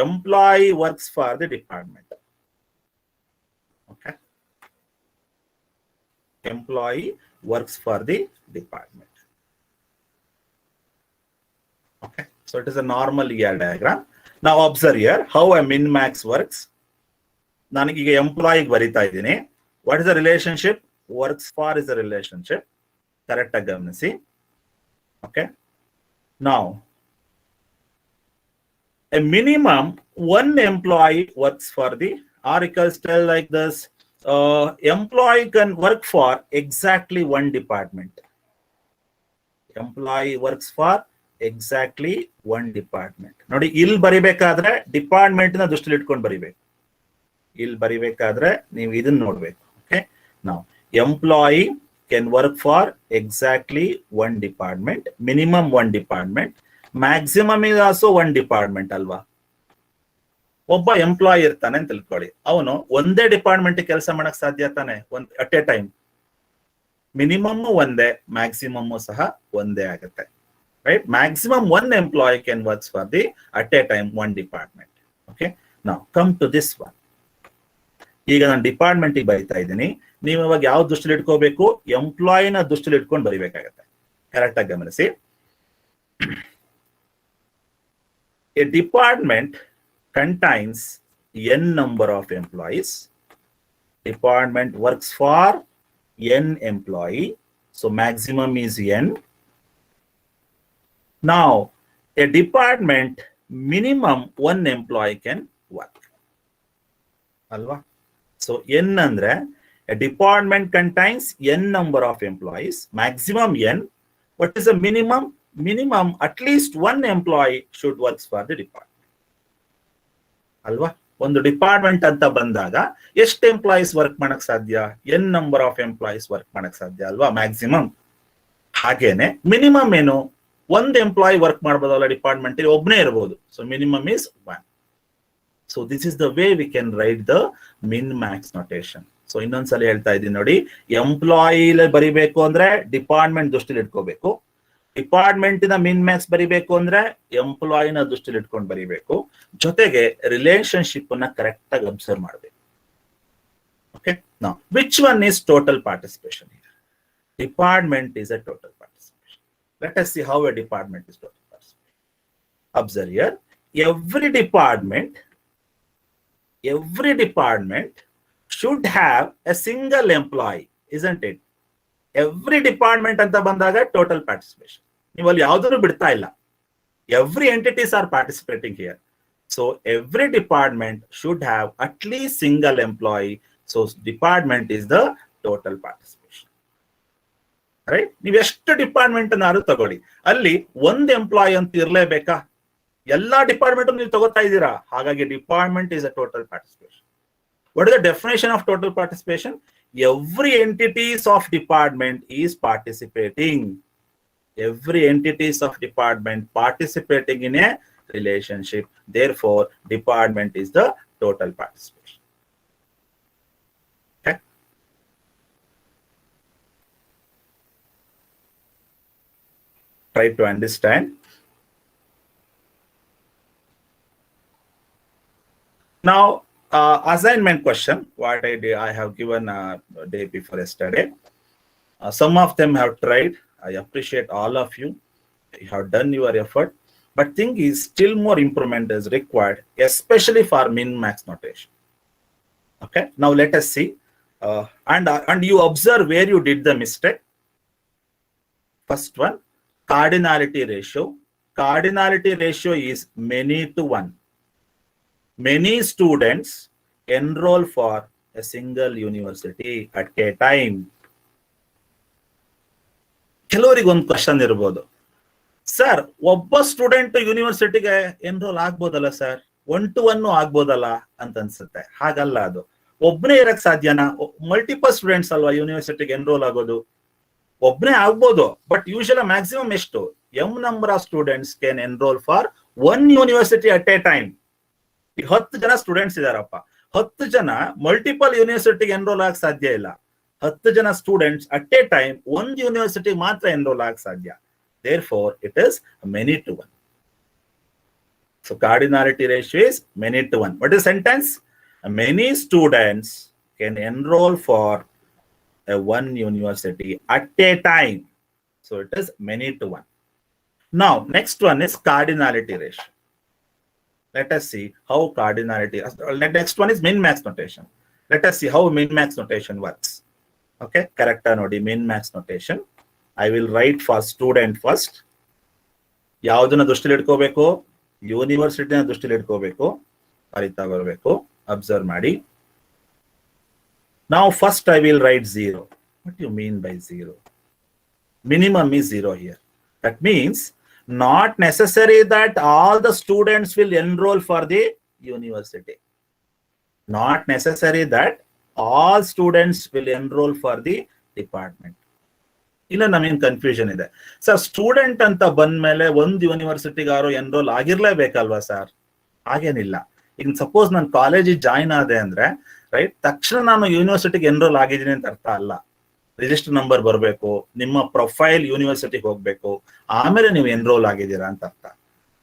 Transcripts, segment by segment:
Employee works for the department. Okay. Employee works for the department. Okay. So it is a normal ER diagram. Now observe here how a min-max works. ನನಗೆ ಎಂಪ್ಲಾಯಿಗೆ ಬರಿತಾ ಇದ್ದೀನಿ. What is the relationship? Works for is the relationship. Correct ಆಗಿ ಗಮನಿಸಿ. Okay. Now, a minimum one employee works for the, or you can tell like this, employee can work for exactly one department. Employee works for exactly one department. ನೋಡಿ ಇಲ್ಲಿ ಬರಿಬೇಕಾದ್ರೆ department ನ ದೃಷ್ಟಿಯಲ್ಲಿ ಇಟ್ಕೊಂಡು ಬರಿಬೇಕು. ಇಲ್ಲಿ ಬರಿಬೇಕಾದ್ರೆ ನೀವು ಇದನ್ನ ನೋಡ್ಬೇಕು. ಓಕೆ. ನಾವು employee can work for exactly one department, minimum one department, maximum is also one department ಅಲ್ವಾ. ಒಬ್ಬ ಎಂಪ್ಲಾಯಿ ಇರ್ತಾನೆ ಅಂತ ತಿಳ್ಕೊಳ್ಳಿ, ಅವನು ಒಂದೇ ಡಿಪಾರ್ಟ್ಮೆಂಟ್ ಕೆಲಸ ಮಾಡಕ್ ಸಾಧ್ಯ ತಾನೆ ಅಟ್ ಎ ಟೈಮ್. ಮಿನಿಮಮ್ ಒಂದೇ, ಮ್ಯಾಕ್ಸಿಮಮ್ ಸಹ ಒಂದೇ ಆಗುತ್ತೆ, right. Maximum one employee can works for the at A time one department. Okay. ನಾವು ಕಮ್ ಟು ದಿಸ್ ಒನ್. ಈಗ ನಾನು ಡಿಪಾರ್ಟ್ಮೆಂಟ್ ಬರೀತಾ ಇದ್ದೀನಿ. ನೀವು ಇವಾಗ ಯಾವ ದೃಷ್ಟಿಲಿ ಇಟ್ಕೋಬೇಕು? ಎಂಪ್ಲಾಯಿನ ದೃಷ್ಟಿಲಿ ಇಟ್ಕೊಂಡು ಬರಿಬೇಕಾಗತ್ತೆ. ಕರೆಕ್ಟ್ ಆಗಿ ಗಮನಿಸಿ. A department contains n number of employees. Department works for n employee, so maximum is n. Now a department minimum one employee can work alva. So n andre a department contains n number of employees, maximum n. What is the minimum? Minimum at least one employee should work for the department ಅಲ್ವಾ. ಒಂದು department ಅಂತ ಬಂದಾಗ ಎಷ್ಟು employees work ಮಾಡಕ್ ಸಾಧ್ಯ? N number of employees work ಮಾಡಕ್ ಸಾಧ್ಯ ಅಲ್ವಾ, ಮ್ಯಾಕ್ಸಿಮಮ್. ಹಾಗೇನೆ ಮಿನಿಮಮ್ ಏನು? ಒಂದು ಎಂಪ್ಲಾಯಿ ವರ್ಕ್ ಮಾಡಬಹುದಲ್ಲ ಡಿಪಾರ್ಟ್ಮೆಂಟ್, ಒಬ್ಬನೇ ಇರಬಹುದು. So minimum is one. So this is the way we can write the min max notation. So ಇನ್ನೊಂದ್ಸಲ ಹೇಳ್ತಾ ಇದ್ದೀನಿ ನೋಡಿ, ಎಂಪ್ಲಾಯಿ ಬರಿಬೇಕು ಅಂದ್ರೆ ಡಿಪಾರ್ಟ್ಮೆಂಟ್ ದೃಷ್ಟಿಲಿ ಇಟ್ಕೋಬೇಕು. ಡಿಪಾರ್ಟ್ಮೆಂಟ್ ನ ಮಿನ್ ಮ್ಯಾಕ್ಸ್ ಬರಿಬೇಕು ಅಂದ್ರೆ ಎಂಪ್ಲಾಯಿನ ದೃಷ್ಟಿಲಿ ಇಟ್ಕೊಂಡು ಬರಿಬೇಕು. ಜೊತೆಗೆ ರಿಲೇಶನ್ಶಿಪ್ ಅನ್ನ ಕರೆಕ್ಟ್ ಆಗಿ ಅಬ್ಸರ್ವ್ ಮಾಡಬೇಕು. Okay. Now which one is total participation? Department is a total participation. Let us see how A department is total participation. Observe here, every department should have a single employee, isn't it? Every department anta bandaga total participation. ನೀವು ಅಲ್ಲಿ ಯಾವುದನ್ನು ಬಿಡ್ತಾ ಇಲ್ಲ. Every entities are participating here. So every department should have at least single employee. So department is the total participation. Right? ನೀವು ಎಷ್ಟು department ಅನ್ನಾರು ತಗೊಳ್ಳಿ, ಅಲ್ಲಿ ಒಂದು ಎಂಪ್ಲಾಯಿ ಅಂತ ಇರಲೇಬೇಕಾ? ಎಲ್ಲಾ ಡಿಪಾರ್ಟ್ಮೆಂಟ್ ನೀವು ತಗೋತಾ ಇದ್ದೀರಾ. ಹಾಗಾಗಿ department is a total participation. What is the definition of total participation? Every entities of department is participating. Every entities of department participating in a relationship. Therefore, department is the total participation. Okay. Try to understand. Now, assignment question, what I did, I have given day before yesterday. Some of them have tried. I appreciate all of you. You have done your effort, but thing is still more improvement is required, especially for min-max notation. Okay. Now let us see, and you observe where you did the mistake. First one, cardinality ratio. Cardinality ratio is many to one. Many students enroll for a single university at a time. ಕೆಲವರಿಗೆ ಒಂದು question ಇರಬಹುದು, sir ಒಬ್ಬ student ಯೂನಿವರ್ಸಿಟಿಗೆ enrol ಆಗ್ಬೋದಲ್ಲ sir, 1-to-1 ಆಗ್ಬೋದಲ್ಲ ಅಂತ ಅನ್ಸುತ್ತೆ. ಹಾಗಲ್ಲ, ಅದು ಒಬ್ಬನೇ ಇರಕ್ ಸಾಧ್ಯನಾ? ಮಲ್ಟಿಪಲ್ ಸ್ಟೂಡೆಂಟ್ಸ್ ಅಲ್ವಾ ಯೂನಿವರ್ಸಿಟಿಗೆ ಎನ್ರೋಲ್ ಆಗೋದು. ಒಬ್ಬನೇ ಆಗ್ಬೋದು, ಬಟ್ ಯೂಶುವಲ್ ಮ್ಯಾಕ್ಸಿಮಮ್ ಎಷ್ಟು? M number of students can enrol for one university at A time. 10 ಜನ ಸ್ಟೂಡೆಂಟ್ಸ್ ಇದಾರಪ್ಪ, 10 ಜನ ಮಲ್ಟಿಪಲ್ ಯೂನಿವರ್ಸಿಟಿಗೆ ಎನ್ರೋಲ್ ಆಗಕ್ ಸಾಧ್ಯ ಇಲ್ಲ. 10 ಜನ ಸ್ಟೂಡೆಂಟ್ಸ್ ಅಟ್ ಎ ಟೈಮ್ ಒಂದು ಯೂನಿವರ್ಸಿಟಿ ಮಾತ್ರ ಎನ್ರೋಲ್ ಆಗಕ್ ಸಾಧ್ಯ. Therefore, it is many to one. So cardinality ratio is many to one. What is sentence? Many students can enroll for one university at a time. So it is many to one. Now, next one is cardinality ratio. Let us see how cardinality. Next one is min-max notation. Let us see how min-max notation works. Okay, character nodi min-max notation. I will write for student first. ಯಾವುದನ್ನ ದೃಷ್ಟಿಲಿ ಇಟ್ಕೋಬೇಕು? ಯೂನಿವರ್ಸಿಟಿನ ದೃಷ್ಟಿಲಿ ಇಟ್ಕೋಬೇಕು. ಬರಿತಾ ಬರಬೇಕು. Observe ಮಾಡಿ. Now first I will write 0. What do you mean by 0? Minimum is 0 here. That means not necessary that all the students will enroll for the university. Not necessary that all students will enroll for the department. ಇಲ್ಲ ನಮಗೇನು confusion ಇದೆ sir. Student ಅಂತ ಬಂದ್ಮೇಲೆ ಒಂದು ಯೂನಿವರ್ಸಿಟಿಗಾರು enrol ಆಗಿರ್ಲೇಬೇಕಲ್ವಾ sir? ಹಾಗೇನಿಲ್ಲ. ಈಗ suppose ನಾನು ಕಾಲೇಜಿಗೆ ಜಾಯಿನ್ ಆದೆ ಅಂದ್ರೆ ರೈಟ್, ತಕ್ಷಣ ನಾನು ಯೂನಿವರ್ಸಿಟಿಗೆ ಎನ್ರೋಲ್ ಆಗಿದ್ದೀನಿ ಅಂತ ಅರ್ಥ ಅಲ್ಲ. ರಿಜಿಸ್ಟರ್ ನಂಬರ್ ಬರಬೇಕು, ನಿಮ್ಮ ಪ್ರೊಫೈಲ್ ಯೂನಿವರ್ಸಿಟಿಗೆ ಹೋಗ್ಬೇಕು, ಆಮೇಲೆ ನೀವು ಎನ್ರೋಲ್ ಆಗಿದ್ದೀರಾ ಅಂತ ಅರ್ಥ.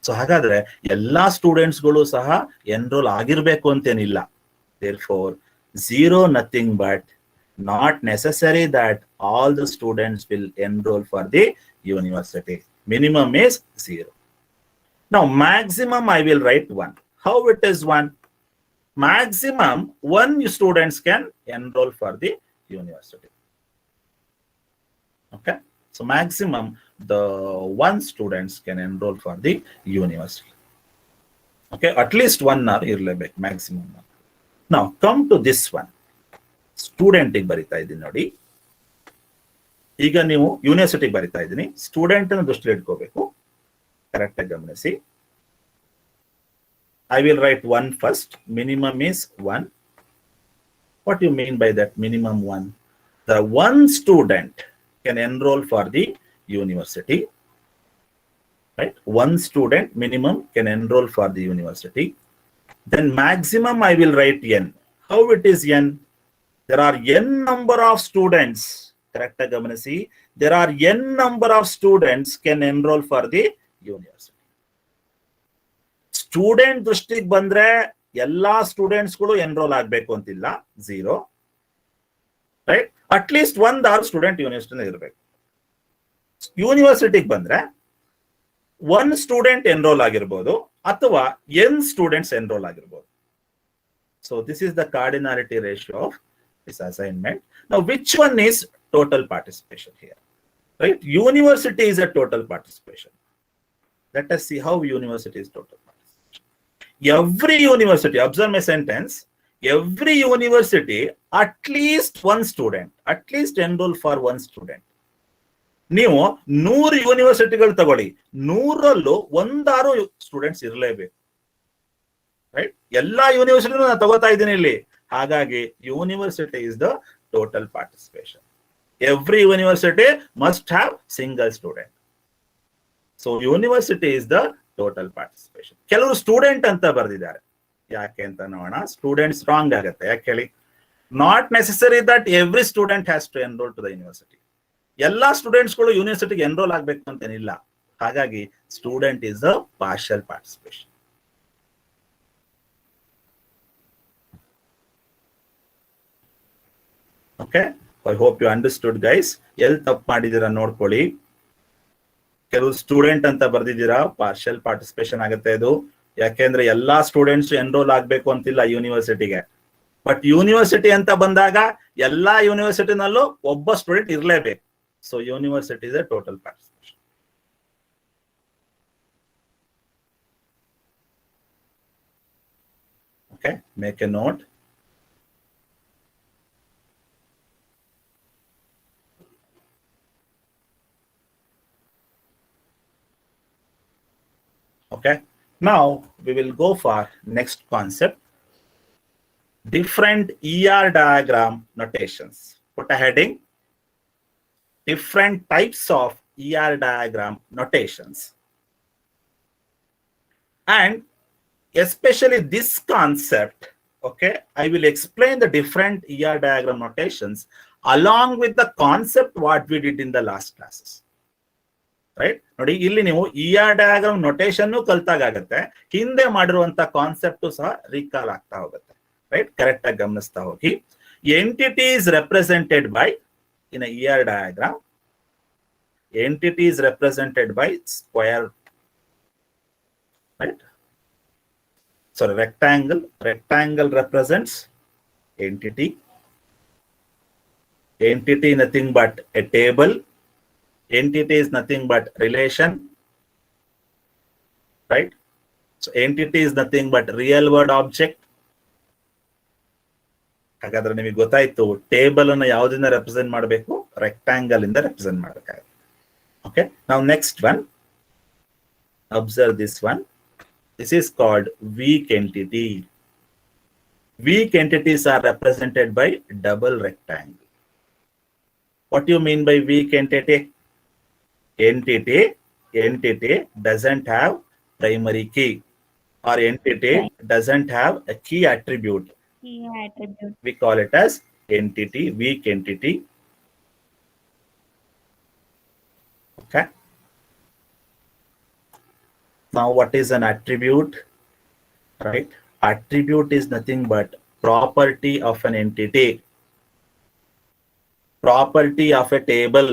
ಸೊ ಹಾಗಾದ್ರೆ ಎಲ್ಲಾ ಸ್ಟೂಡೆಂಟ್ಸ್ಗಳು ಸಹ ಎನ್ರೋಲ್ ಆಗಿರ್ಬೇಕು ಅಂತೇನಿಲ್ಲ. therefore 0 nothing but not necessary that all the students will enroll for the university. Minimum is 0. Now maximum I will write 1. How it is 1? Maximum 1 students can enroll for the university. Okay, so maximum the 1 students can enroll for the university. Okay, at least 1 hour irlebek maximum. Now come to this one. Student ಗೆ ಬರಿತಾ ಇದ್ದೀನಿ ನೋಡಿ. ಈಗ ನೀವು ಯೂನಿವರ್ಸಿಟಿಗೆ ಬರಿತಾ ಇದ್ದೀನಿ. Student ಅನ್ನು ದೃಷ್ಟಿಲಿ ಇಟ್ಕೋಬೇಕು. ಕರೆಕ್ಟ್ ಆಗಿ ಗಮನಿಸಿ. I will write 1 first. Minimum is 1. What do you mean by that minimum 1? The 1 student can enroll for the university. Right? 1 student minimum can enroll for the university. Then maximum I will write n. How it is n? There are n number of students. Correct gamanasi. There are n number of students can enroll for the university. Student ದೃಷ್ಟಿಗೆ ಬಂದ್ರೆ ಎಲ್ಲಾ students ಗಳು enrol ಆಗ್ಬೇಕು ಅಂತಿಲ್ಲ. 0. Right, at least 1 or student university ಇರಬೇಕು. ಯೂನಿವರ್ಸಿಟಿಗೆ ಬಂದ್ರೆ 1 student enrol ಆಗಿರ್ಬೋದು ಅಥವಾ n ಸ್ಟೂಡೆಂಟ್ಸ್ ಎನ್ರೋಲ್ ಆಗಿರ್ಬೋದು. So this is the cardinality ratio of this assignment. Now which one is total participation here? Right, university is a total participation. Let us see how university is total participation. Every university, observe my sentence, every university at least 1 student, at least enroll for 1 student. ನೀವು 100 ಯೂನಿವರ್ಸಿಟಿಗಳು ತಗೊಳ್ಳಿ, 100ರಲ್ಲೂ 1 students ಇರಲೇಬೇಕು. Right, ಎಲ್ಲಾ university ನಾನು ತಗೋತಾ ಇದ್ದೀನಿ ಇಲ್ಲಿ. ಹಾಗಾಗಿ university is the total participation. Every university must have single student. So university is the total participation. ಕೆಲವರು ಸ್ಟೂಡೆಂಟ್ ಅಂತ ಬರೆದಿದ್ದಾರೆ. ಯಾಕೆ ಅಂತ ನೋಡೋಣ. ಸ್ಟೂಡೆಂಟ್ಸ್ ರಾಂಗ್ ಆಗುತ್ತೆ. ಯಾಕೆ ಹೇಳಿ? Not necessary that every student has to enrol to the university. ಎಲ್ಲಾ ಸ್ಟೂಡೆಂಟ್ಸ್ಗಳು ಯೂನಿವರ್ಸಿಟಿಗೆ ಎನ್ರೋಲ್ ಆಗ್ಬೇಕು ಅಂತೇನಿಲ್ಲ. ಹಾಗಾಗಿ student is the partial participation. Okay, I hope you understood guys. ಎಲ್ಲಿ ತಪ್ಪು ಮಾಡಿದೀರಾ ನೋಡ್ಕೊಳ್ಳಿ. ಕೆಲವು ಸ್ಟೂಡೆಂಟ್ ಅಂತ ಬರ್ದಿದ್ದೀರಾ, ಪಾರ್ಷಿಯಲ್ ಪಾರ್ಟಿಸಿಪೇಷನ್ ಆಗುತ್ತೆ ಇದು. ಯಾಕೆಂದ್ರೆ ಎಲ್ಲಾ ಸ್ಟೂಡೆಂಟ್ಸ್ ಎನ್ರೋಲ್ ಆಗ್ಬೇಕು ಅಂತಿಲ್ಲ ಯೂನಿವರ್ಸಿಟಿಗೆ. ಬಟ್ ಯೂನಿವರ್ಸಿಟಿ ಅಂತ ಬಂದಾಗ ಎಲ್ಲಾ ಯೂನಿವರ್ಸಿಟಿನಲ್ಲೂ ಒಬ್ಬ ಸ್ಟೂಡೆಂಟ್ ಇರಲೇಬೇಕು. So university is A total participation. Okay, make A note. Okay, now we will go for next concept, different ER diagram notations. Put a heading, different types of ER diagram notations. And especially this concept, okay, I will explain the different ER diagram notations along with the concept what we did in the last classes. Right. ನೋಡಿ ಇಲ್ಲಿ ನೀವು ER diagram notation ಕಲ್ತಾಗತ್ತೆ, ಹಿಂದೆ ಮಾಡಿರುವಂತ concept ಸಹ recall ಆಗ್ತಾ ಹೋಗುತ್ತೆ. Right, correct ಆಗಿ ಗಮನಿಸ್ತಾ ಹೋಗಿ. Entity is represented by in ER diagram, entity is represented by square, right? So rectangle represents entity. Entity nothing but a table. Entity is nothing but relation, right? So entity is nothing but real world object. ಹಾಗಾದ್ರೆ ನಿಮಗೆ ಗೊತ್ತಾಯ್ತು table ಅನ್ನು ಯಾವುದರಿಂದ represent ಮಾಡಬೇಕು, rectangle ಇಂದ represent ಮಾಡಬೇಕಾಗುತ್ತೆ. Okay, now next one, observe this one. This is called weak entity. Weak entities are represented by double rectangle. What do you mean by weak entity? Entity doesn't have primary key, or entity doesn't have a key attribute. We call it as entity, weak entity. Okay. Now what is an attribute? Right, attribute is nothing but property of an entity, property of a table,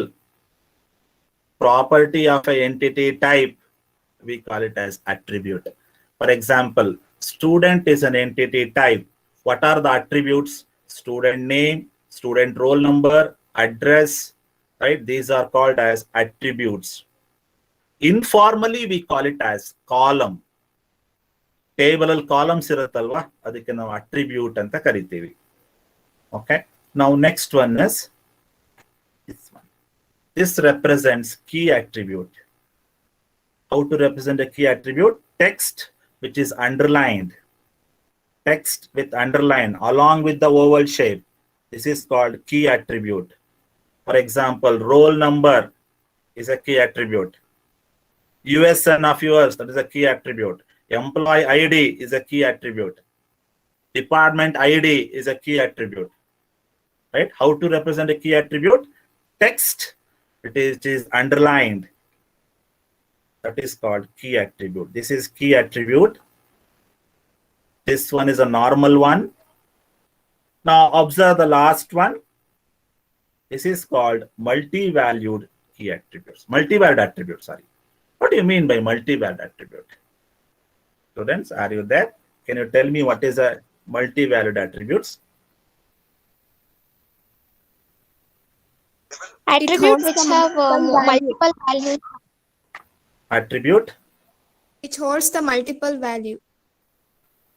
property of a entity type. We call it as attribute. For example, student is an entity type. What are the attributes? Student name, student roll number, address, right? These are called as attributes. Informally we call it as column. Table al columns irutalva, adike ನಾವು attribute anta ಕರಿತೀವಿ. Okay, now next one is this one. This represents key attribute. How to represent a key attribute? Text which is underlined, text with underline along with the oval shape. This is called key attribute. For example, roll number is a key attribute. USN of yours, that is a key attribute. Employee ID is a key attribute. Department ID is a key attribute. Right? How to represent a key attribute? Text, it is underlined. That is called key attribute. This is key attribute. This one is a normal one. Now observe the last one. This is called multi-valued key attributes. Multi-valued attribute, sorry. What do you mean by multi-valued attribute? Students, are you there? Can you tell me what is a multi-valued attributes? Attributes which have multiple values. Attribute? Which holds the multiple value.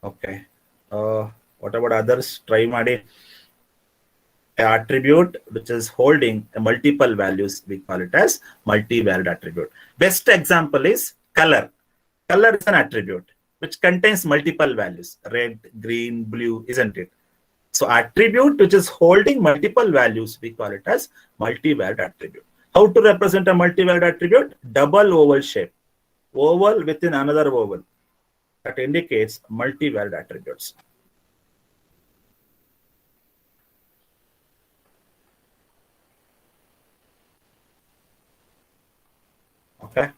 Okay. What about others? Try madi. An attribute which is holding a multiple values, we call it as multi-valued attribute. Best example is color. Color is an attribute which contains multiple values, red, green, blue, isn't it? So attribute which is holding multiple values, we call it as multi-valued attribute. How to represent a multi-valued attribute? Double oval shape, oval within another oval. That indicates multi-valued attributes. Okay.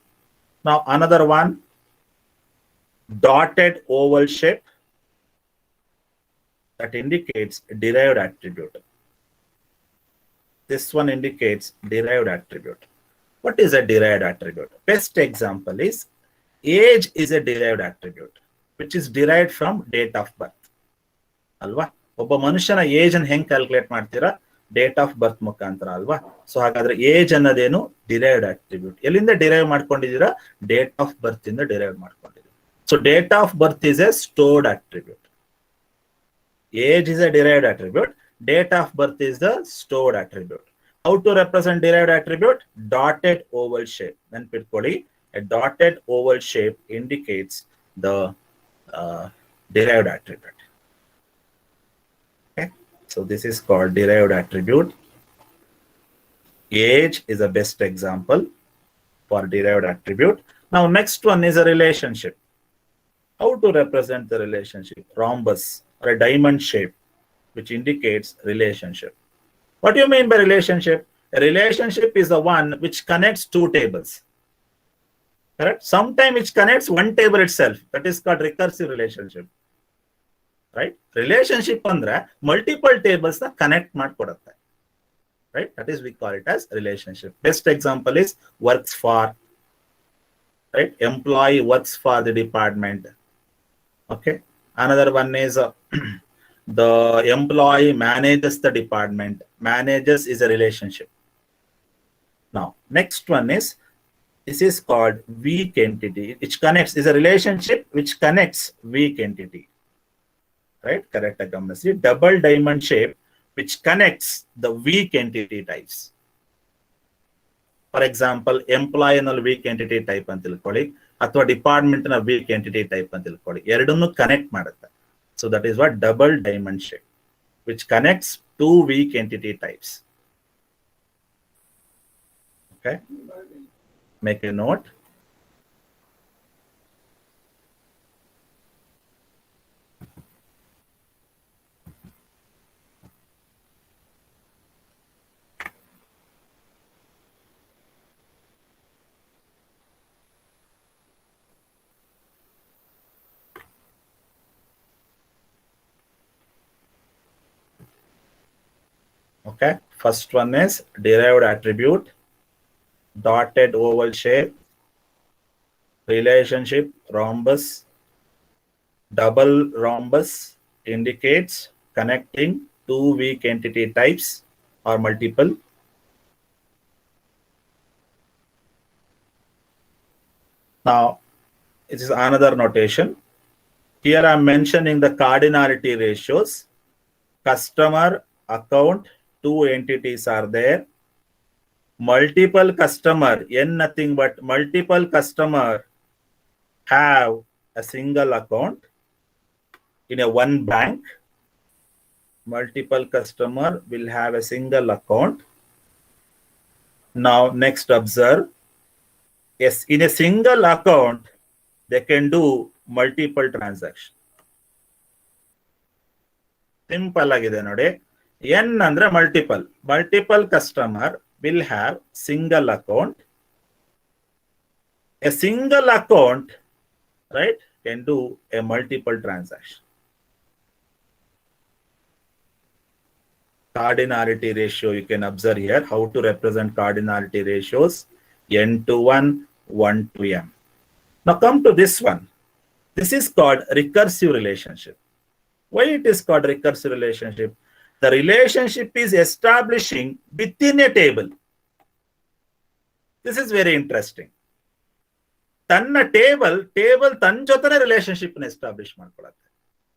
Now another one, dotted oval shape, that indicates derived attribute. This one indicates derived attribute. What is a derived attribute? Best example is age is a derived attribute which is derived from date of birth. Alva? ಒಬ್ಬ ಮನುಷ್ಯನ age ಅನ್ನು ಹೆಂಗ್ calculate ಮಾಡ್ತೀರಾ? Date of birth ಮುಖಾಂತರ ಅಲ್ವಾ? So ಹಾಗಾದ್ರೆ age ಅನ್ನೋದೇನು derived attribute. ಎಲ್ಲಿಂದ derive ಮಾಡ್ಕೊಂಡಿದ್ದೀರಾ? ಡೇಟ್ ಆಫ್ ಬರ್ತ್ ಇಂದ ಡಿರೈವ್ ಮಾಡ್ಕೊಂಡಿದ್ದೀರಾ. So date of birth is A stored attribute. Age is a derived attribute. Date of birth is the stored attribute. How to represent derived attribute? Dotted oval shape. Then pitkodi, a dotted oval shape indicates the derived attribute. Okay, so this is called derived attribute. Age is the best example for derived attribute. Now next one is a relationship. How to represent the relationship? Rhombus or a diamond shape which indicates relationship. What do you mean by relationship? A relationship is the one which connects two tables. Correct? Sometimes which connects one table itself. That is called recursive relationship. Right? Relationship andre multiple tables na connect ಮಾಡ್ಕೊಡುತ್ತೆ. Right? That is we call it as relationship. Best example is works for. Right? Employee works for the department. Okay. Another one is the employee manages the department. Manages is a relationship. Now, next one is, this is called weak entity, which connects, is a relationship which connects weak entity. Right? Correct. Double diamond shape which connects the weak entity types. For example, employee ಅನ್ನೋ weak entity type ಅಂತ ತಿಳ್ಕೊಳ್ಳಿ, ಅಥವಾ department ನ weak entity type ಅಂತ ತಿಳ್ಕೊಳ್ಳಿ, ಎರಡನ್ನೂ connect ಮಾಡುತ್ತೆ. So that is what double diamond shape, which connects two weak entity types. Okay, make a note. Okay, first one is derived attribute, dotted oval shape, relationship, rhombus. Double rhombus indicates connecting two weak entity types or multiple. Now, it is another notation. Here I am mentioning the cardinality ratios. Customer, account, two entities are there. Multiple customer, n nothing but multiple customer have a single account in a one bank. Multiple customer will have a single account. Now, next observe. Yes, in a single account, they can do multiple transactions. Simple agide nodi. N andre multiple. Multiple customer will have single account. A single account, right, can do a multiple transaction. Cardinality ratio, you can observe here how to represent cardinality ratios. N to 1, 1 to m. Now come to this one. This is called recursive relationship. Why it is called recursive relationship? The relationship is establishing within a table. This is very interesting. Tanna table tan jotane relationship establish ಮಾಡ್ಕೊಳ್ಳುತ್ತೆ.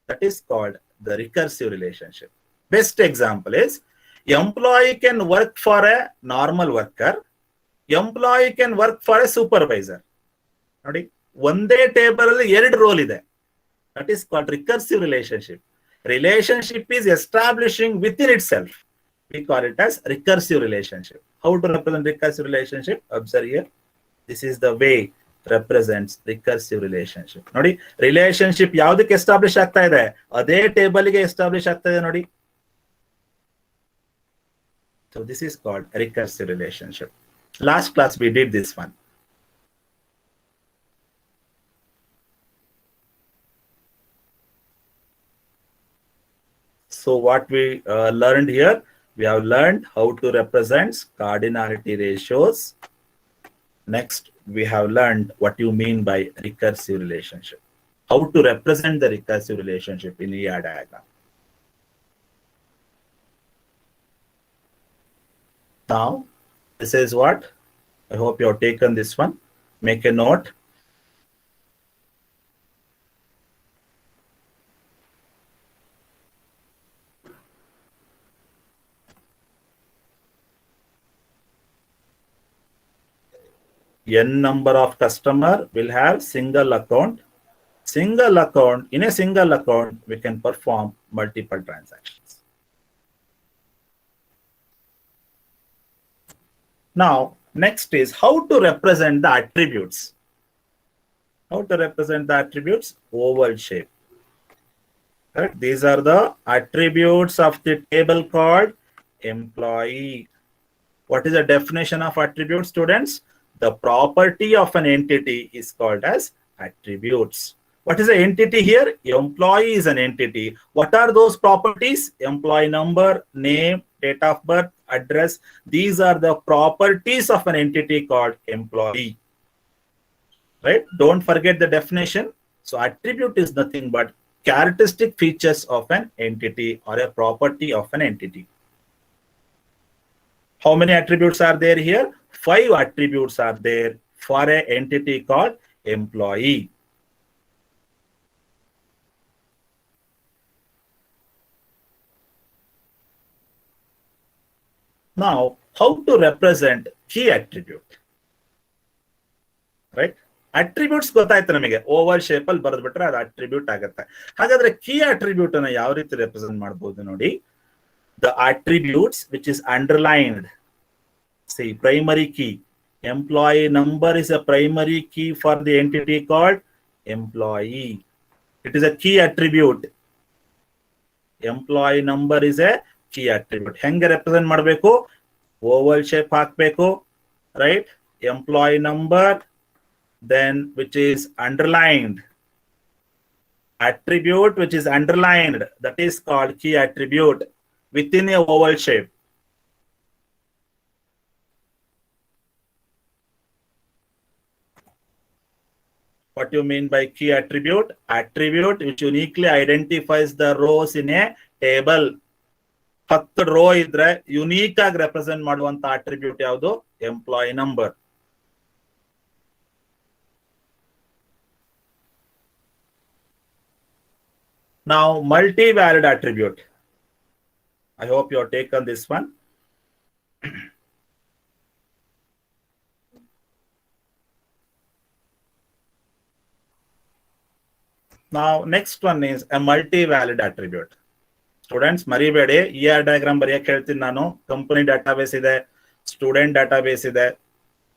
That is called the recursive relationship. Best example is, employee can work for a normal worker. Employee can work for a supervisor. ನೋಡಿ, ಒಂದೇ table ಅಲ್ಲಿ ಎರಡು roll ಇದೆ. That is called recursive relationship. Relationship is establishing within itself. We call it as recursive relationship. How to represent recursive relationship? Observe here. This is the way represents recursive relationship. ನೋಡಿ, relationship ಯಾವುದಕ್ಕೆ establish ಆಗ್ತಾ ಇದೆ, ಅದೇ table ಗೆ establish ಆಗ್ತಾ ಇದೆ ನೋಡಿ. So this is called recursive relationship. Last class we did this one. So what we learned here, we have learned how to represent cardinality ratios. Next, we have learned what you mean by recursive relationship. How to represent the recursive relationship in ER diagram. Now, this is what, I hope you have taken this one. Make a note. N number of customer will have single account. Single account, in a single account, we can perform multiple transactions. Now, next is how to represent the attributes. How to represent the attributes? Oval shape. Correct? These are the attributes of the table called employee. What is the definition of attribute, students? The property of an entity is called as attributes. What is the entity here? Employee is an entity. What are those properties? Employee number, name, date of birth, address. These are the properties of an entity called employee. Right? Don't forget the definition. So attribute is nothing but characteristic features of an entity or a property of an entity. How many attributes are there here? 5 attributes are there for an entity called employee. Now, how to represent key attribute? Right? Attributes ಗೊತ್ತಾಯ್ತು ನಮಗೆ Oval shape ಅಲ್ಲಿ ಬರೆದ್ಬಿಟ್ರೆ ಅದು attribute ಆಗುತ್ತೆ. ಹಾಗಾದ್ರೆ key attribute ಅನ್ನು ಯಾವ ರೀತಿ represent ಮಾಡಬಹುದು ನೋಡಿ. The attributes which is underlined. See, primary key. Employee number is a primary key for the entity called employee. It is a key attribute. Employee number is a key attribute. ಹೆಂಗೆ represent ಮಾಡಬೇಕು? Oval shape ಹಾಕಬೇಕು, right? Employee number, then which is underlined. Attribute which is underlined, that is called key attribute within a oval shape. What do you mean by key attribute? Attribute which uniquely identifies the rows in a table. 10 rho ಇದ್ರೆ unique ಆಗಿ represent ಮಾಡುವಂತ attribute ಯಾವುದು? Employee number. Now, multi-valid attribute. I hope you have taken this one. Now, next one is a multi-valid attribute. Students, ಮರಿಬೇಡಿ, ER diagram ಬರೆಯಕ್ಕೆ ಹೇಳ್ತೀನಿ ನಾನು. Company database ಇದೆ, student database ಇದೆ,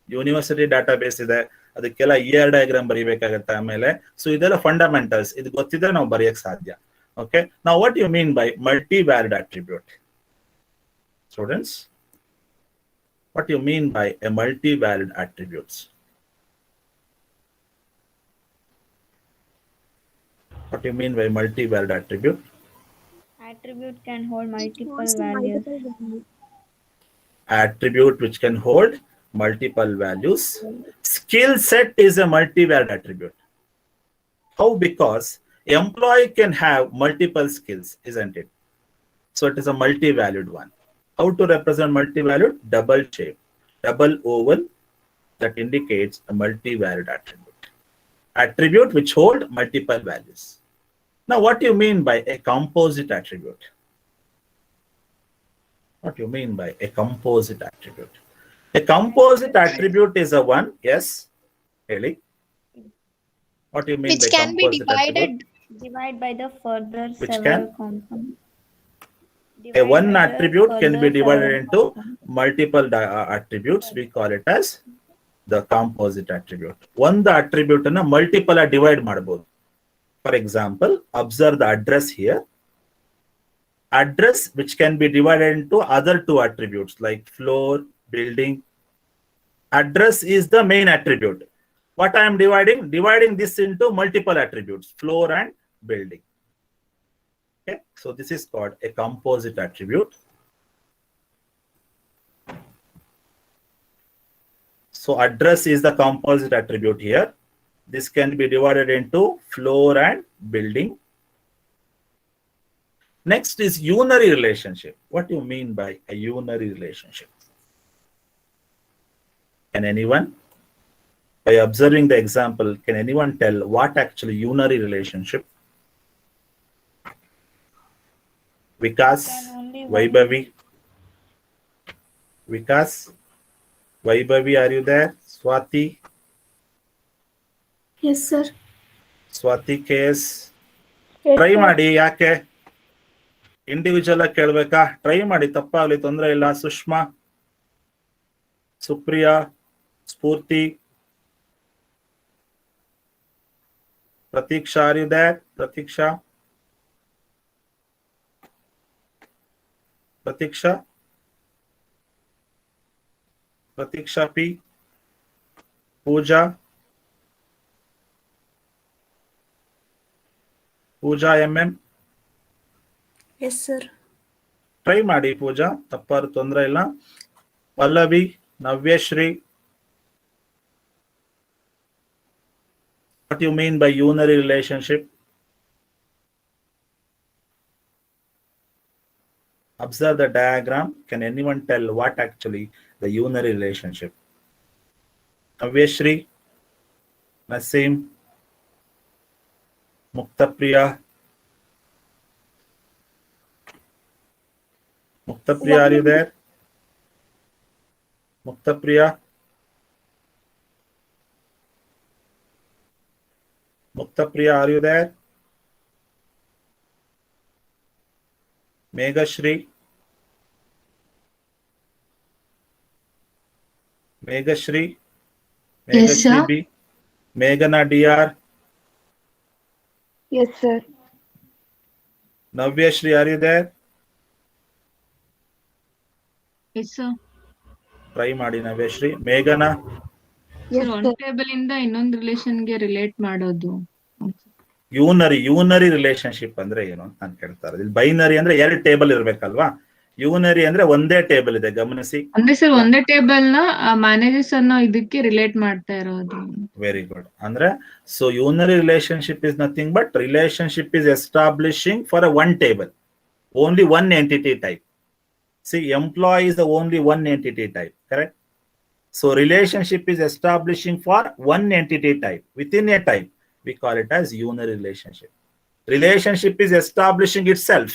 university database ಇದೆ. ಅದಕ್ಕೆಲ್ಲ ER diagram ಬರೀಬೇಕಾಗತ್ತೆ ಆಮೇಲೆ. So ಇದೆಲ್ಲ fundamentals. ಇದು ಗೊತ್ತಿದ್ರೆ ನಾವು ಬರೆಯಕ್ಕೆ ಸಾಧ್ಯ. Okay. Now, what do you mean by multi-valid attribute? Students, what do you mean by a multi-valid attributes? What do you mean by multi-valid attribute? Attribute can hold multiple values. Attribute which can hold multiple values. Skill set is a multi-valid attribute. How? Because employee can have multiple skills, isn't it? So it is a multi-valued one. How to represent multi-valued? Double shape, double oval, that indicates a multi-valued attribute. Attribute which hold multiple values. Now, what do you mean by a composite attribute? What do you mean by a composite attribute? A composite attribute is a one, yes, Ellie. What do you mean Which by can be composite divided. attribute? Divide by the further Which several can? components. A Divide one by the attribute can be further divided several into components. multiple attributes. We call it as the composite attribute. One the attribute ಅನ್ನ multiple divide ಮಾಡಬಹುದು. For example, observe the address here. Address which can be divided into other 2 attributes like floor, building. Address is the main attribute. What I am dividing? Dividing this into multiple attributes, floor and building. Okay, so this is called a composite attribute. So address is the composite attribute here. This can be divided into floor and building. Next is unary relationship. What do you mean by a unary relationship? Can anyone? By observing the example, can anyone tell what actually unary relationship? Vikas, Can only one- Vaibhavi. Vikas, Vaibhavi, are you there? Swati, Yes, sir. Swati KS. Try ಮಾಡಿ, ಯಾಕೆ individual ಆಗಿ ಕೇಳ್ಬೇಕಾ? Try ಮಾಡಿ, ತಪ್ಪಾಗ್ಲಿ, ತೊಂದರೆ ಇಲ್ಲ. Sushma, Supriya, Spoorthi, Prateeksha, are you there? Prateeksha, Prateeksha, Prateeksha P. Pooja. Pooja MM. Yes, sir. Try ಮಾಡಿ ಪೂಜಾ, ತಪ್ಪಾರು ತೊಂದರೆ ಇಲ್ಲ. Pallavi, Navyashree. What you mean by unary relationship? Observe the diagram. Can anyone tell what actually the unary relationship? Naveshri, Naseem, Muktapriya. Muktapriya, are you there? Muktapriya. Muktapriya, are you there? Meghashri. Meghashri. Yes, sir. B. Meghana DR. Yes, sir. Navyashri, are you there? Yes, sir. Try ಮಾಡಿ ನವ್ಯಶ್ರೀ. ಮೇಘನಾ. Yes, Sir, sir. one table ಇಂದ ಇನ್ನೊಂದು relation ಗೆ relate ಮಾಡೋದು. ಯೂನರಿ relationship ಅಂದ್ರೆ ಏನು ಅಂತ ನಾನು ಕೇಳ್ತಾರೆ. ಇಲ್ಲಿ ಬೈನರಿ ಅಂದ್ರೆ ಎರಡು ಟೇಬಲ್ ಇರ್ಬೇಕಲ್ವಾ. ಯೂನರಿ ಅಂದ್ರೆ ಒಂದೇ ಟೇಬಲ್ ಇದೆ, ಗಮನಿಸಿ. ಅಂದ್ರೆ ಸರ್ ಒಂದೇ ಟೇಬಲ್ ನ ಮ್ಯಾನೇಜರ್ಸ್ ಅನ್ನೋ ಇದಕ್ಕೆ ರಿಲೇಟ್ ಮಾಡ್ತಾ ಇರೋದು. Very good. ಅಂದ್ರೆ so unary relationship is nothing but relationship is establishing for a one table, only one entity type. See, employee is the only one entity type, correct? So relationship is establishing for one entity type. Within a type, we call it as unary relationship. Relationship is establishing itself.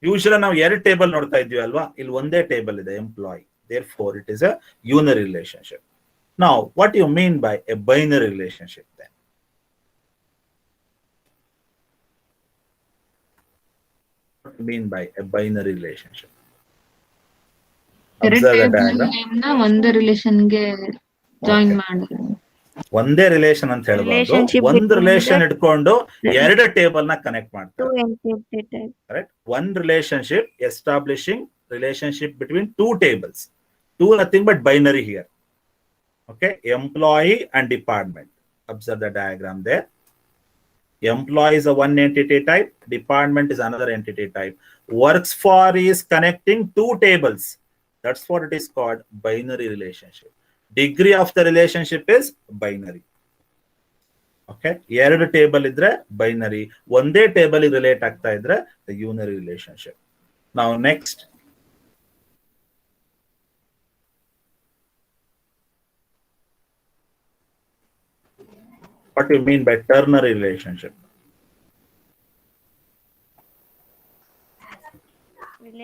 Usually ನಾವು ಎರಡು table ನೋಡ್ತಾ ಇದ್ವಿ ಅಲ್ವಾ, ಇಲ್ಲಿ ಒಂದೇ table ಇದೆ, employee. Therefore it is a unary relationship. Now what do you mean by a binary relationship then? What do you mean by a binary relationship? ಎರಡು Observe the table diagram. ನ ಒಂದು relation ಗೆ join Okay. ಮಾಡೋದು. ಒಂದೇ relation ಅಂತ ಹೇಳ್ಬಾರ್ದು, Relationship ಒಂದು between relation the- ಇಟ್ಕೊಂಡು ಎರಡು ಟೇಬಲ್ ನ ಕನೆಕ್ಟ್ ಮಾಡ್ತಾರೆ. Two entity type. Correct? One relationship establishing relationship between two tables. Two nothing but binary here. Okay, employee and department. Observe the diagram there. Employee is a one entity type, department is another entity type. Works for is connecting two tables. That's what it is called, binary relationship. Degree of the relationship is binary. Okay, ಎರಡು table ಇದ್ರೆ binary, ಒಂದೇ table relate ಆಗ್ತಾ ಇದ್ರೆ the unary relationship. Now next, what do you mean by ternary relationship? Relation